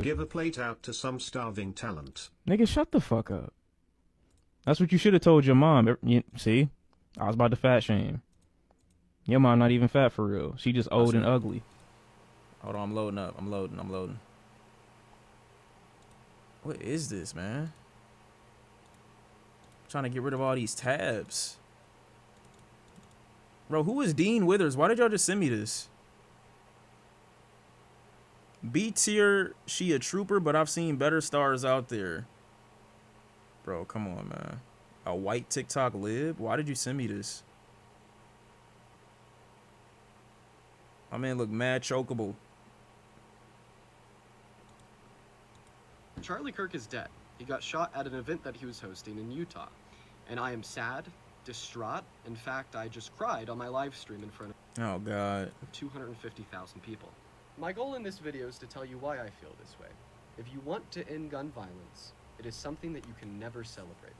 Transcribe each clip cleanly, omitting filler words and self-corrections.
Give a plate out to some starving talent. Nigga, shut the fuck up. That's what you should have told your mom. See? I was about to fat shame. Your mom not even fat for real. She just old and ugly. Hold on, I'm loading up. I'm loading. What is this, man? I'm trying to get rid of all these tabs. Bro, who is Dean Withers? Why did y'all just send me this? B tier, she a trooper, but I've seen better stars out there. Bro, come on, man. A white TikTok lib? Why did you send me this? My man look mad chokeable. Charlie Kirk is dead. He got shot at an event that he was hosting in Utah. And I am sad, distraught. In fact, I just cried on my live stream in front of 250,000 people. My goal in this video is to tell you why I feel this way. If you want to end gun violence, it is something that you can never celebrate.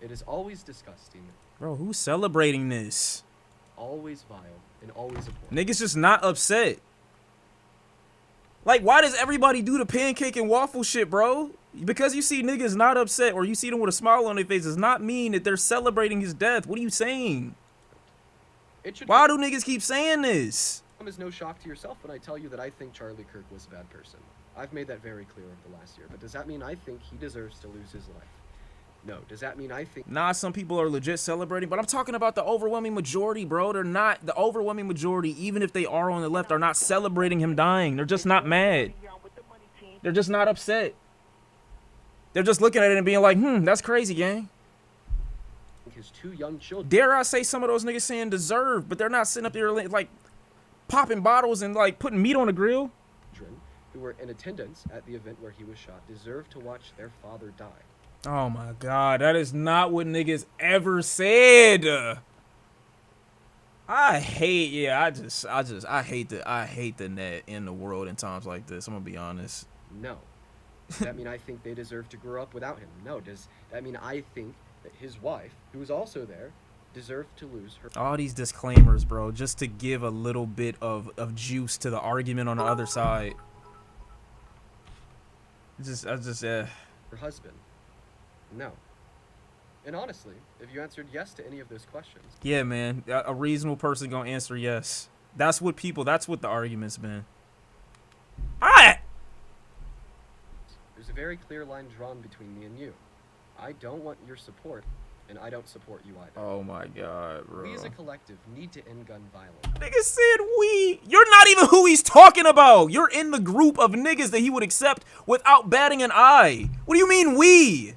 It is always disgusting. Bro, who's celebrating this? Always vile and always abhorrent. Niggas just not upset. Like, why does everybody do the pancake and waffle shit, bro? Because you see niggas not upset or you see them with a smile on their face does not mean that they're celebrating his death. What are you saying? Why do niggas keep saying this? It is no shock to yourself when I tell you that I think Charlie Kirk was a bad person. I've made that very clear over the last year. But does that mean I think he deserves to lose his life? No. Does that mean I think... Nah, some people are legit celebrating, but I'm talking about the overwhelming majority, bro. They're not... The overwhelming majority, even if they are on the left, are not celebrating him dying. They're just not mad. They're just not upset. They're just looking at it and being like, that's crazy, gang. His 2 young children... Dare I say some of those niggas saying deserve, but they're not sitting up there like popping bottles and like putting meat on the grill. Who were in attendance at the event where he was shot deserve to watch their father die. Oh my God, that is not what niggas ever said. I hate the net in the world in times like this. I'm gonna be honest. No. Does that mean I think they deserve to grow up without him? No. Does that mean I think that his wife, who was also there, deserved to lose her? All these disclaimers, bro, just to give a little bit of juice to the argument on the other side. Her husband? No. And honestly, if you answered yes to any of those questions... Yeah, man. A reasonable person gonna answer yes. That's what the argument's been. Alright! There's a very clear line drawn between me and you. I don't want your support, and I don't support you either. Oh my God, bro. We as a collective need to end gun violence. Nigga said we. You're not even who he's talking about. You're in the group of niggas that he would accept without batting an eye. What do you mean we?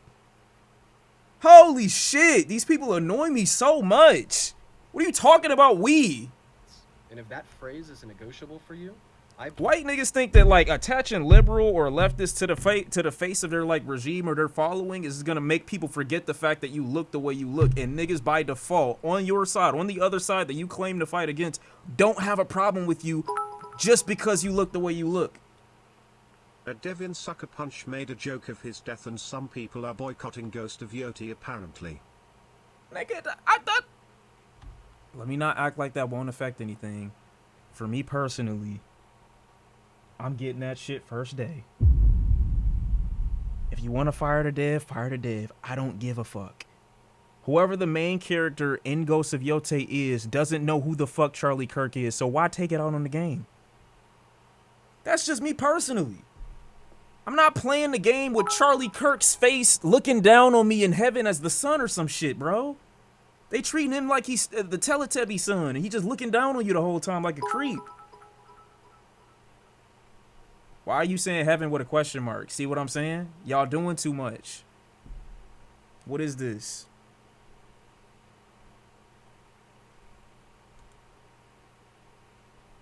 Holy shit. These people annoy me so much. What are you talking about we? And if that phrase is negotiable for you, white niggas think that like attaching liberal or leftist to the face of their like regime or their following is gonna make people forget the fact that you look the way you look, and niggas by default on your side, on the other side that you claim to fight against, don't have a problem with you just because you look the way you look. A Devin Sucker Punch made a joke of his death and some people are boycotting Ghost of Yoti apparently. Nigga, let me not act like that won't affect anything. For me personally, I'm getting that shit first day. If you want to fire the dev, fire the dev. I don't give a fuck. Whoever the main character in Ghost of Yotei is doesn't know who the fuck Charlie Kirk is, so why take it out on the game? That's just me personally. I'm not playing the game with Charlie Kirk's face looking down on me in heaven as the son or some shit, bro. They treating him like he's the Teletubby son, and he just looking down on you the whole time like a creep. Why are you saying heaven with a question mark? See what I'm saying? Y'all doing too much. What is this?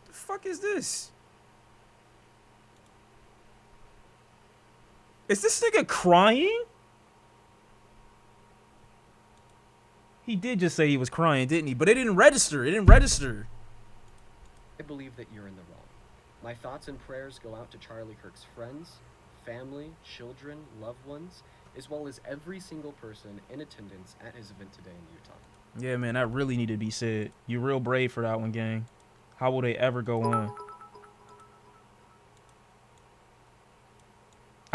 The fuck is this? Is this nigga crying? He did just say he was crying, didn't he? But it didn't register. It didn't register. I believe that you're in the wrong. My thoughts and prayers go out to Charlie Kirk's friends, family, children, loved ones, as well as every single person in attendance at his event today in Utah. Yeah, man, that really needed to be said. You're real brave for that one, gang. How will they ever go on?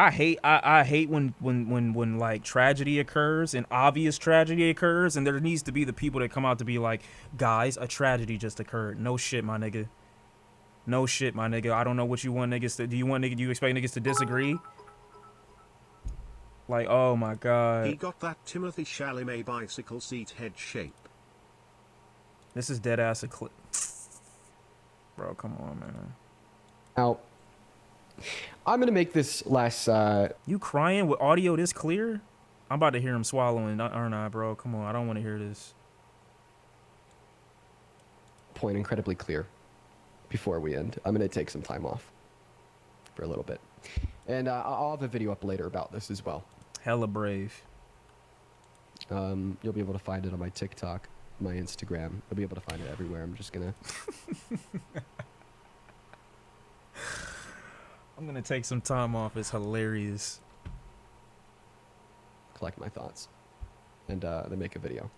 I hate when like tragedy occurs and obvious tragedy occurs, and there needs to be the people that come out to be like, guys, a tragedy just occurred. No shit, my nigga. No shit, my nigga. I don't know what you want niggas to. Do you expect niggas to disagree? Like, oh my He god, got that Timothy Chalamet bicycle seat head shape. this is dead ass a clip. Bro, come on, man. Now, I'm gonna make this less. You crying with audio this clear? I'm about to hear him swallowing, aren't I, bro? Come on, I don't want to hear this. Point incredibly clear. Before we end, I'm gonna take some time off for a little bit, and I'll have a video up later about this as well. Hella brave. You'll be able to find it on my TikTok, my Instagram. You'll be able to find it everywhere. I'm just gonna. I'm gonna take some time off. It's hilarious. Collect my thoughts, and then make a video.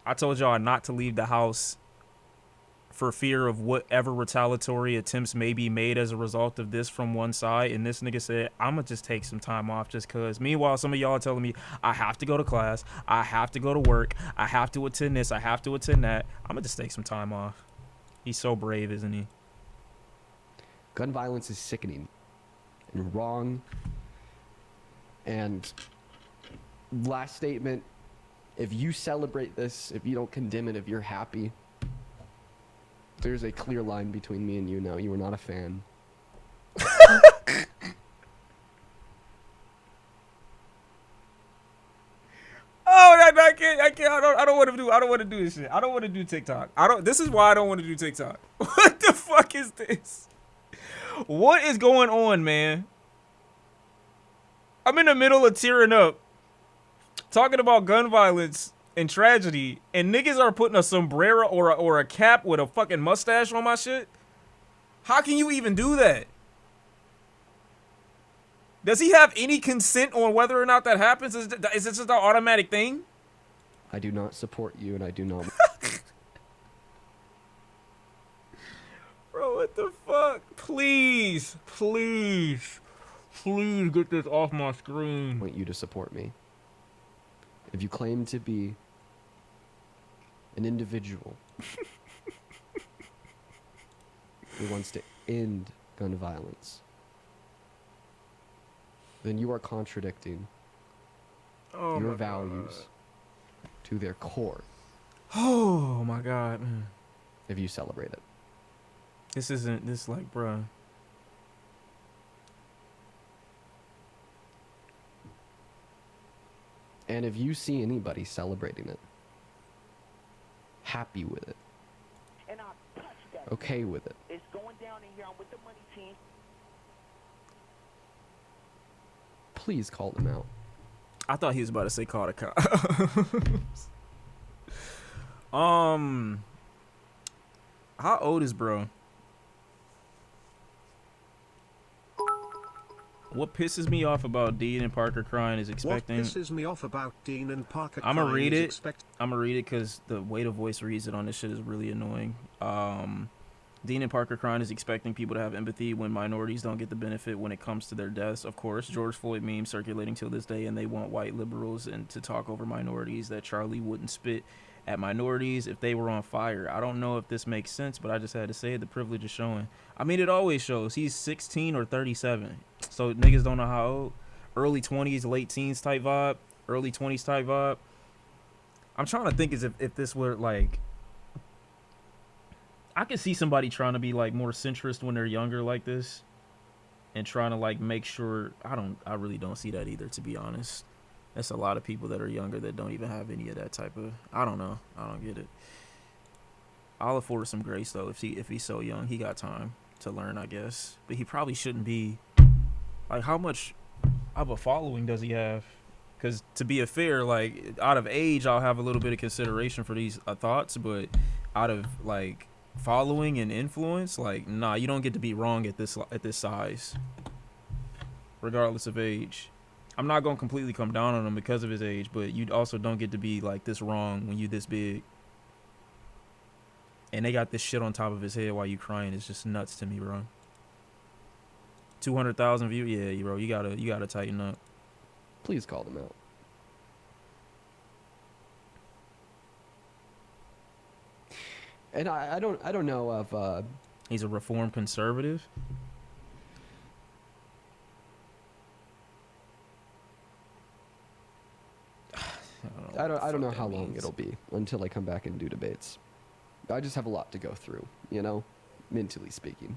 I told y'all not to leave the house for fear of whatever retaliatory attempts may be made as a result of this from one side. And this nigga said, I'm going to just take some time off just because. Meanwhile, some of y'all are telling me I have to go to class. I have to go to work. I have to attend this. I have to attend that. I'm going to just take some time off. He's so brave, isn't he? Gun violence is sickening and wrong. And last statement, if you celebrate this, if you don't condemn it, if you're happy, there's a clear line between me and you now. You are not a fan. Oh, I can't. I don't want to do this shit. I don't want to do TikTok. This is why I don't want to do TikTok. What the fuck is this? What is going on, man? I'm in the middle of tearing up, talking about gun violence and tragedy, and niggas are putting a sombrero or a cap with a fucking mustache on my shit. How can you even do that? Does he have any consent on whether or not that happens? Is this just an automatic thing? I do not support you, and I do not. Bro, what the fuck? Please, please, please get this off my screen. Want you to support me. If you claim to be an individual who wants to end gun violence, then you are contradicting your values to their core Oh my god, man. if you celebrate it. This like, bruh. And if you see anybody celebrating it, happy with it, And I touch that. okay with it, It's going down in here. I'm with the money team. please call them out. I thought he was about to say call the cops. How old is bro? What pisses me off about Dean and Parker crying is expecting. What pisses me off about Dean and Parker I'ma crying read is it. expect- I'm gonna read it because the way the voice reads it on this shit is really annoying. Dean and Parker crying is expecting people to have empathy when minorities don't get the benefit when it comes to their deaths. Of course, George Floyd meme circulating till this day, and they want white liberals and to talk over minorities. That Charlie wouldn't spit at minorities if they were on fire. I don't know if this makes sense, but I just had to say it. The privilege is showing. I mean, it always shows. He's 16 or 37, so niggas don't know how old. Early 20s, late teens type vibe. Early 20s type vibe. I'm trying to think as if this were like, I could see somebody trying to be like more centrist when they're younger like this, and trying to like make sure. I really don't see that either, to be honest. That's a lot of people that are younger that don't even have any of that type of. I don't know. I don't get it. I'll afford some grace though. If he's so young, he got time to learn, I guess. But he probably shouldn't be. Like, how much of a following does he have? Because to be fair, like, out of age, I'll have a little bit of consideration for these thoughts, but out of like following and influence, like, nah, you don't get to be wrong at this size, regardless of age. I'm not gonna completely come down on him because of his age, but you also don't get to be like this wrong when you this big. and they got this shit on top of his head while you crying. It's just nuts to me, bro. 200,000 views, yeah, bro. You gotta tighten up. Please call them out. And I don't know of He's a reformed conservative. I don't know how long it'll be until I come back and do debates. I just have a lot to go through, you know, mentally speaking.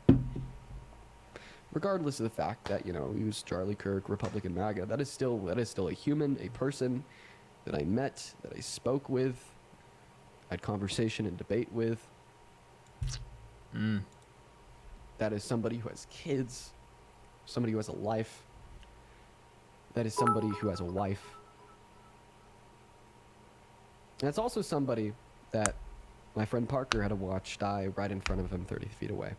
Regardless of the fact that, you know, he was Charlie Kirk, Republican MAGA, that is still a human, a person that I met, that I spoke with, had conversation and debate with. That is somebody who has kids, somebody who has a life. That is somebody who has a wife. And it's also somebody that my friend Parker had to watch die right in front of him 30 feet away.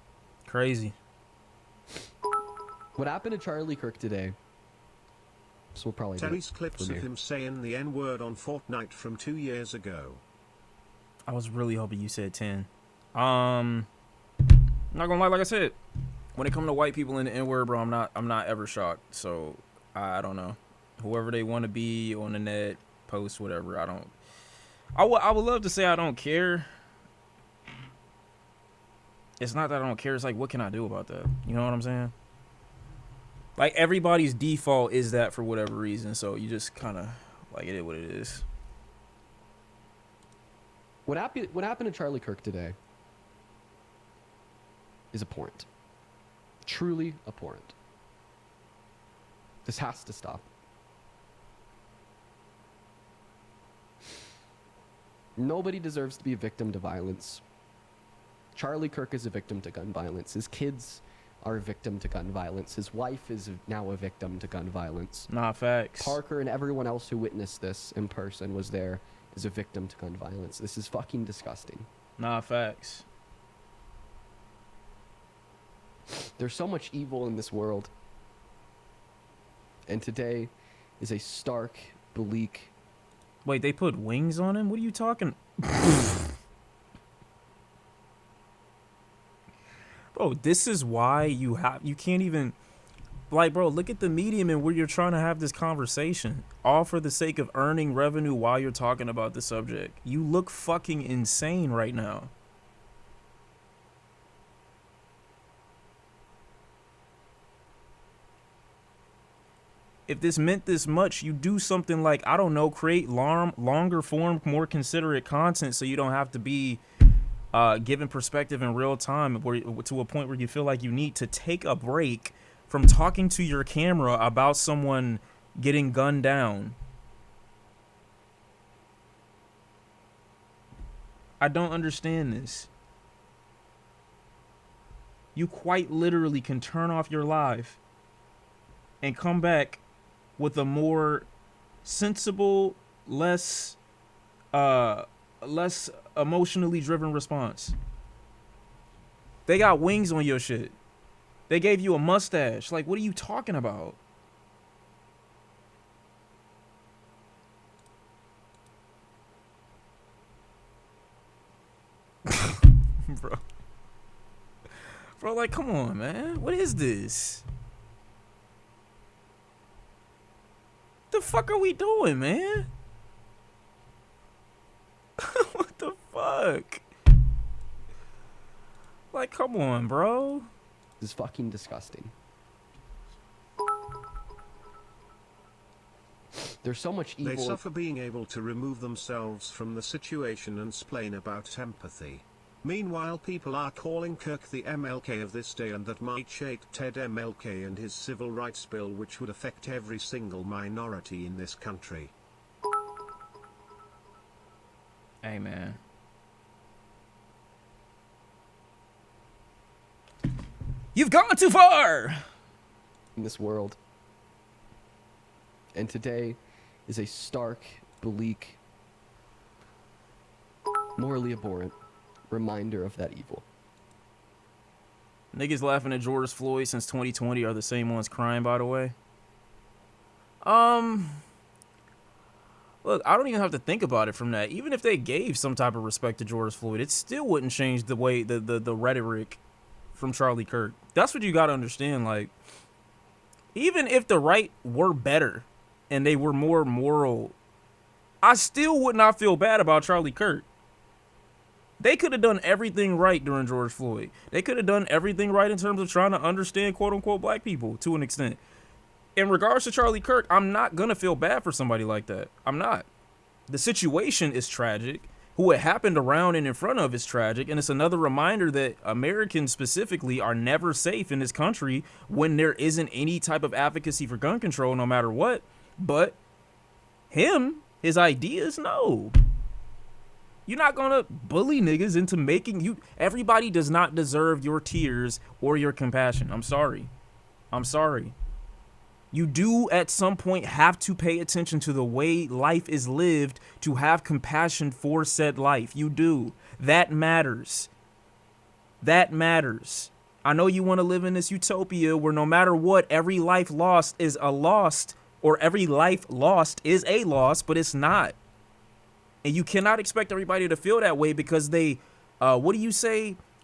Crazy. What happened to Charlie Kirk today? So we'll probably Terry's clips of him saying the N-word on Fortnite from 2 years ago. I was really hoping you said 10. I'm not gonna lie, like I said, when it comes to white people in the N-word, bro, I'm not ever shocked. So I don't know. Whoever they want to be on the net, post whatever. I would love to say I don't care. It's not that I don't care. It's like, what can I do about that? You know what I'm saying? Like, everybody's default is that for whatever reason. So you just kind of, like, it is what it is. What happened to Charlie Kirk today is abhorrent. Truly abhorrent. This has to stop. Nobody deserves to be a victim to violence. Charlie Kirk is a victim to gun violence. His kids are a victim to gun violence. His wife is now a victim to gun violence. Nah, facts. Parker and everyone else who witnessed this in person was there as a victim to gun violence. This is fucking disgusting. Nah, facts. There's so much evil in this world. And today is a stark, bleak... Wait, they put wings on him? What are you talking? Bro, this is why you can't even, like, bro, look at the medium and where you're trying to have this conversation, all for the sake of earning revenue while you're talking about the subject. You look fucking insane right now. If this meant this much, you do something like, I don't know, create longer form, more considerate content so you don't have to be given perspective in real time to a point where you feel like you need to take a break from talking to your camera about someone getting gunned down. I don't understand this. You quite literally can turn off your live and come back with a more sensible, less emotionally driven response. They got wings on your shit. They gave you a mustache. Like, what are you talking about? Bro, like, come on, man. What is this? The fuck are we doing, man? What the fuck? Like, come on, bro. This is fucking disgusting. There's so much evil. They suffer being able to remove themselves from the situation and splain about empathy. Meanwhile, people are calling Kirk the MLK of this day, and that might shake Ted MLK and his civil rights bill, which would affect every single minority in this country. Hey, man. You've gone too far in this world. And today is a stark, bleak, morally abhorrent reminder of that evil. Niggas laughing at George Floyd since 2020 are the same ones crying, by the way. Look, I don't even have to think about it from that. Even if they gave some type of respect to George Floyd, it still wouldn't change the way the rhetoric from Charlie Kirk. That's what you got to understand. Like, even if the right were better and they were more moral, I still would not feel bad about Charlie Kirk. They could have done everything right during George Floyd. They could have done everything right in terms of trying to understand quote unquote black people to an extent. In regards to Charlie Kirk, I'm not going to feel bad for somebody like that. I'm not. The situation is tragic. Who it happened around and in front of is tragic. And it's another reminder that Americans specifically are never safe in this country when there isn't any type of advocacy for gun control, no matter what. But his ideas, no. You're not going to bully niggas into making you. Everybody does not deserve your tears or your compassion. I'm sorry. You do at some point have to pay attention to the way life is lived to have compassion for said life. You do. That matters. I know you want to live in this utopia where no matter what, every life lost is a lost, or every life lost is a loss, but it's not. And you cannot expect everybody to feel that way because they,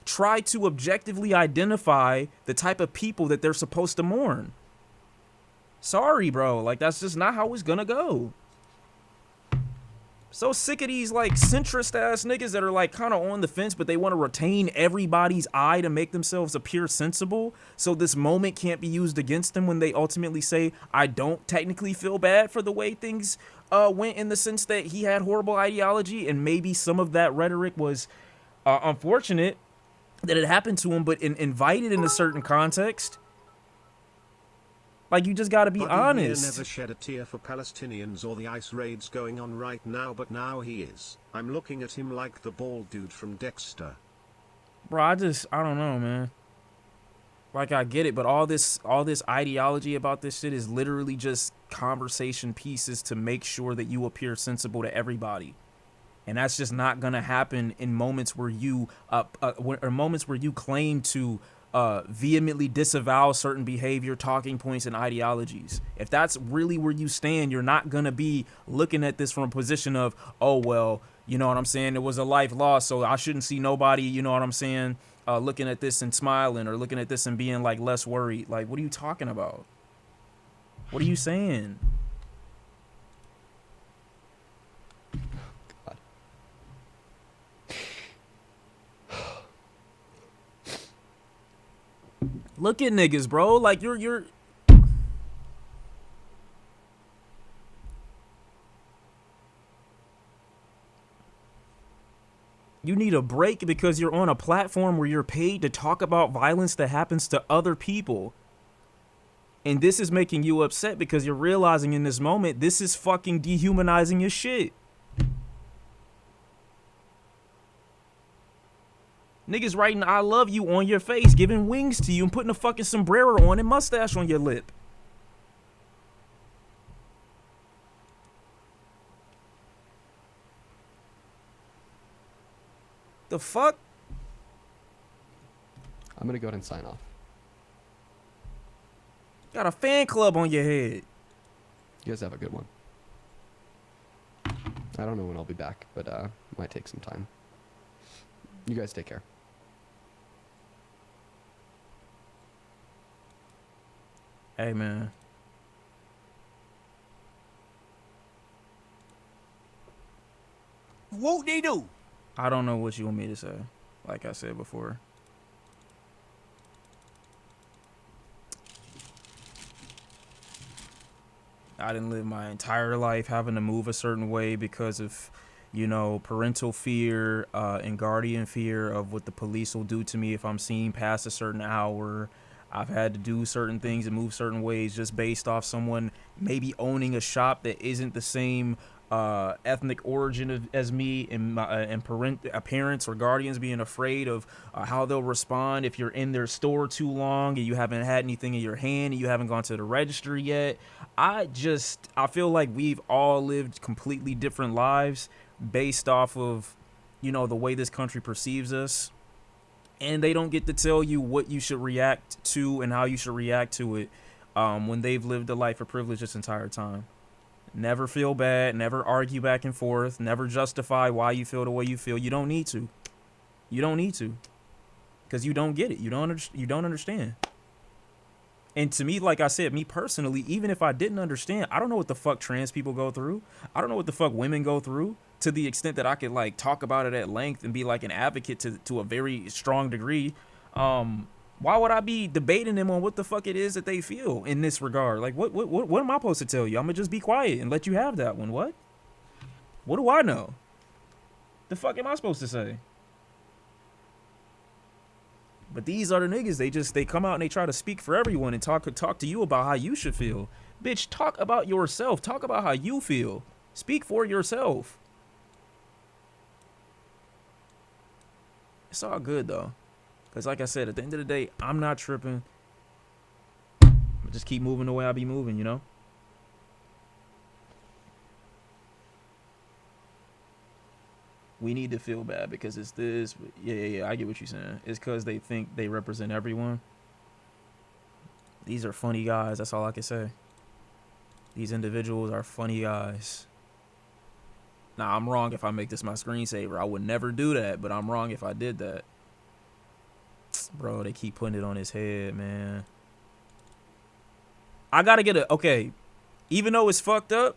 try to objectively identify the type of people that they're supposed to mourn. Sorry, bro. Like, that's just not how it's gonna go. So sick of these, like, centrist ass niggas that are, like, kind of on the fence, but they want to retain everybody's eye to make themselves appear sensible. So this moment can't be used against them when they ultimately say, I don't technically feel bad for the way things went, in the sense that he had horrible ideology. And maybe some of that rhetoric was unfortunate that it happened to him, but invited in a certain context. Like, you just gotta be honest. He never shed a tear for Palestinians or the ICE raids going on right now, but now he is. I'm looking at him like the bald dude from Dexter. Bro, I don't know, man. Like, I get it, but all this ideology about this shit is literally just conversation pieces to make sure that you appear sensible to everybody. And that's just not gonna happen in moments where you claim to vehemently disavow certain behavior, talking points, and ideologies. If that's really where you stand, you're not gonna be looking at this from a position of, oh, well, you know what I'm saying, it was a life lost, so I shouldn't see nobody, you know what I'm saying, looking at this and smiling, or looking at this and being, like, less worried. Like, what are you talking about? What are you saying? Look at niggas, bro. Like, you're you need a break because you're on a platform where you're paid to talk about violence that happens to other people. And this is making you upset because you're realizing in this moment, this is fucking dehumanizing your shit. Niggas writing I love you on your face, giving wings to you, and putting a fucking sombrero on and mustache on your lip. The fuck? I'm gonna go ahead and sign off. Got a fan club on your head. You guys have a good one. I don't know when I'll be back, but might take some time. You guys take care. Hey, man. What they do? I don't know what you want me to say. Like I said before. I didn't live my entire life having to move a certain way because of, you know, parental fear and guardian fear of what the police will do to me if I'm seen past a certain hour. I've had to do certain things and move certain ways just based off someone maybe owning a shop that isn't the same ethnic origin as me, and parents or guardians being afraid of how they'll respond if you're in their store too long and you haven't had anything in your hand and you haven't gone to the register yet. I feel like we've all lived completely different lives based off of, you know, the way this country perceives us. And they don't get to tell you what you should react to and how you should react to it when they've lived a life of privilege this entire time. Never feel bad. Never argue back and forth. Never justify why you feel the way you feel. You don't need to. You don't need to. Because you don't get it. You don't understand. And to me, like I said, me personally, even if I didn't understand, I don't know what the fuck trans people go through. I don't know what the fuck women go through, to the extent that I could like talk about it at length and be like an advocate to a very strong degree. Why would I be debating them on what the fuck it is that they feel in this regard? Like, what am I supposed to tell you? I'm gonna just be quiet and let you have that one. What do I know? The fuck am I supposed to say? But these are the niggas. They come out and they try to speak for everyone and talk to you about how you should feel. Bitch, talk about yourself. Talk about how you feel. Speak for yourself. It's all good though. Cause like I said, at the end of the day, I'm not tripping. I just keep moving the way I be moving, you know? We need to feel bad because it's this. Yeah, I get what you're saying. It's because they think they represent everyone. These are funny guys. That's all I can say. These individuals are funny guys. Now, I'm wrong if I make this my screensaver. I would never do that, but I'm wrong if I did that. Bro, they keep putting it on his head, man. I gotta get okay. Even though it's fucked up,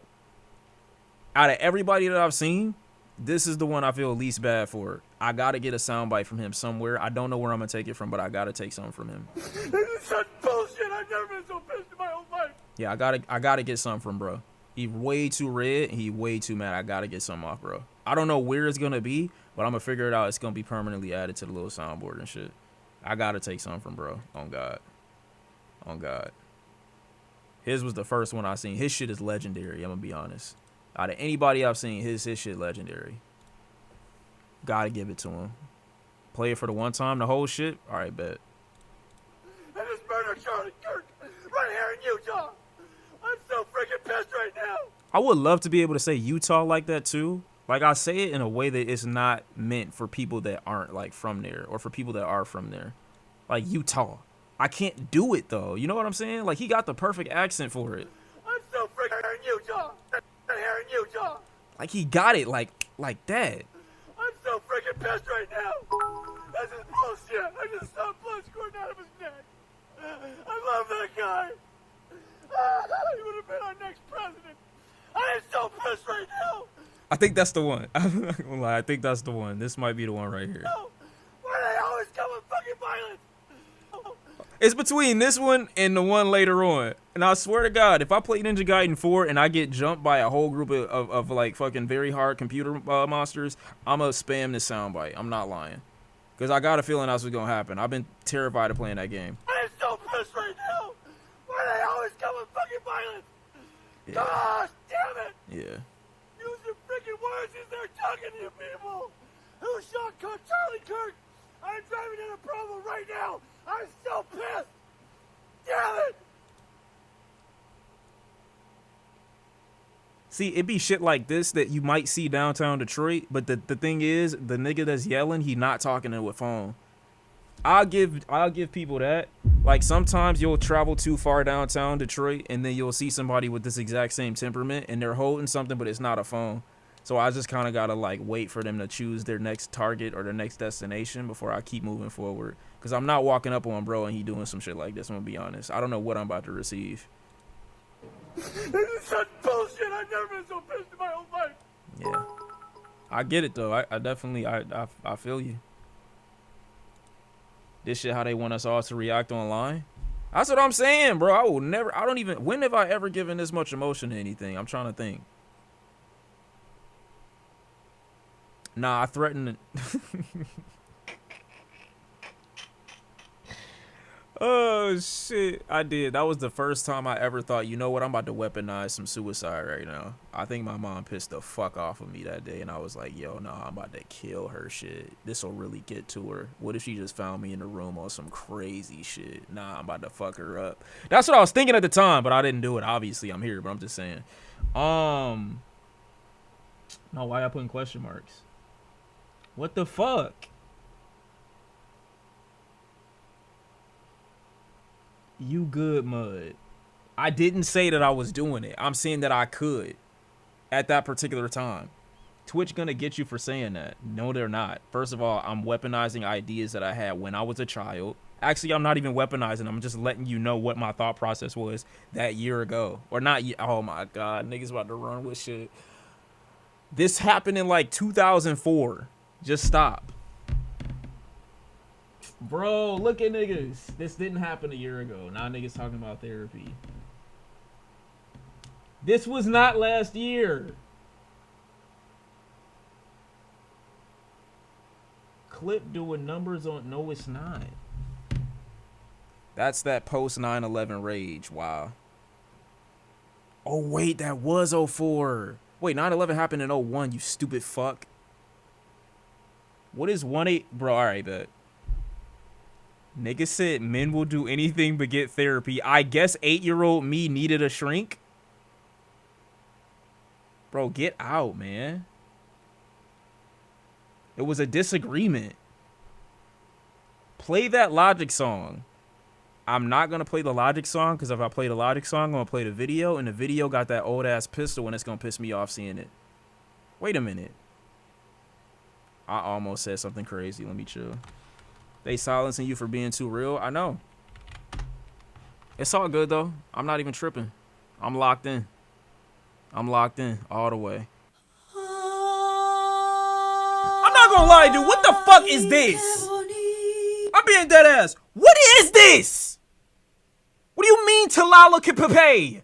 out of everybody that I've seen, this is the one I feel least bad for. I gotta get a soundbite from him somewhere. I don't know where I'm gonna take it from, but I gotta take something from him. This is such bullshit. I've never been so pissed in my whole life. Yeah, I gotta get something from bro. He way too red. He way too mad. I gotta get something off, bro. I don't know where it's gonna be, but I'm gonna figure it out. It's gonna be permanently added to the little soundboard and shit. I gotta take something from bro. On God. On God. His was the first one I seen. His shit is legendary. I'm gonna be honest. Out of anybody I've seen, his shit legendary. Gotta give it to him. Play it for the one time, the whole shit. All right, bet. I just murdered Charlie Kirk right here in Utah. I'm so freaking pissed right now. I would love to be able to say Utah like that too. Like I say it in a way that it's not meant for people that aren't like from there or for people that are from there. Like Utah. I can't do it though. You know what I'm saying? Like he got the perfect accent for it. I'm so freaking here in Utah. Here in Utah. Like he got it like that. I'm so freaking pissed right now. This is bullshit. I just saw blood squirting out of his neck. I love that guy. He would have been our next president. I am so pissed right now. I think that's the one. I'm not gonna lie. I think that's the one. This might be the one right here. No. Why do they always come with fucking violence? It's between this one and the one later on. And I swear to God, if I play Ninja Gaiden 4 and I get jumped by a whole group of like fucking very hard computer monsters, I'm gonna spam this soundbite. I'm not lying. Because I got a feeling that's what's gonna happen. I've been terrified of playing that game. I am so pissed right now. Why do they always come with fucking violence? Yeah. Gosh, damn it. Yeah. Use your freaking words as they're talking to you people. Who shot Charlie Kirk? I'm driving in a problem right now. I'm so pissed. Damn it. See, it be shit like this that you might see downtown Detroit, but the thing is, the nigga that's yelling, he not talking to a phone. I'll give people that. Like sometimes you'll travel too far downtown Detroit and then you'll see somebody with this exact same temperament and they're holding something, but it's not a phone. So I just kind of gotta like wait for them to choose their next target or their next destination before I keep moving forward. Cause I'm not walking up on bro and he doing some shit like this. I'm gonna be honest. I don't know what I'm about to receive. This is such bullshit. I've never been so pissed in my whole life. Yeah, I get it though. I definitely I feel you. This shit how they want us all to react online. That's what I'm saying, bro. I don't even. When have I ever given this much emotion to anything? I'm trying to think. Nah, I threatened. Oh shit, I did. That was the first time I ever thought, you know what, I'm about to weaponize some suicide right now. I think my mom pissed the fuck off of me that day, and I was like, yo, no, I'm about to kill her shit. This will really get to her. What if she just found me in the room on some crazy shit? Nah, I'm about to fuck her up. That's what I was thinking at the time, but I didn't do it. Obviously, I'm here, but I'm just saying. No, why y'all putting question marks? What the fuck? You good, Mud. I didn't say that I was doing it. I'm saying that I could. at that particular time. Twitch gonna get you for saying that. No, they're not. First of all, I'm weaponizing ideas that I had when I was a child. Actually, I'm not even weaponizing. I'm just letting you know what my thought process was that year ago. Or not. Oh my God, niggas about to run with shit. This happened in like 2004. Just stop. Bro, look at niggas. This didn't happen a year ago. Now niggas talking about therapy. This was not last year. Clip doing numbers on... No, it's not. That's that post 9/11 rage. Wow. Oh, wait, that was 04. Wait, 9/11 happened in 01, you stupid fuck. What is 1-8? Bro, alright, bet. Nigga said men will do anything but get therapy. I guess 8-year-old me needed a shrink. Bro, get out, man. It was a disagreement. Play that Logic song. I'm not going to play the Logic song because if I play the Logic song, I'm going to play the video. And the video got that old-ass pistol and it's going to piss me off seeing it. Wait a minute. I almost said something crazy. Let me chill. They silencing you for being too real. I know. It's all good, though. I'm not even tripping. I'm locked in. I'm locked in all the way. I'm not gonna lie, dude. What the fuck is this? I'm being dead ass. What is this? What do you mean Talala Kipape?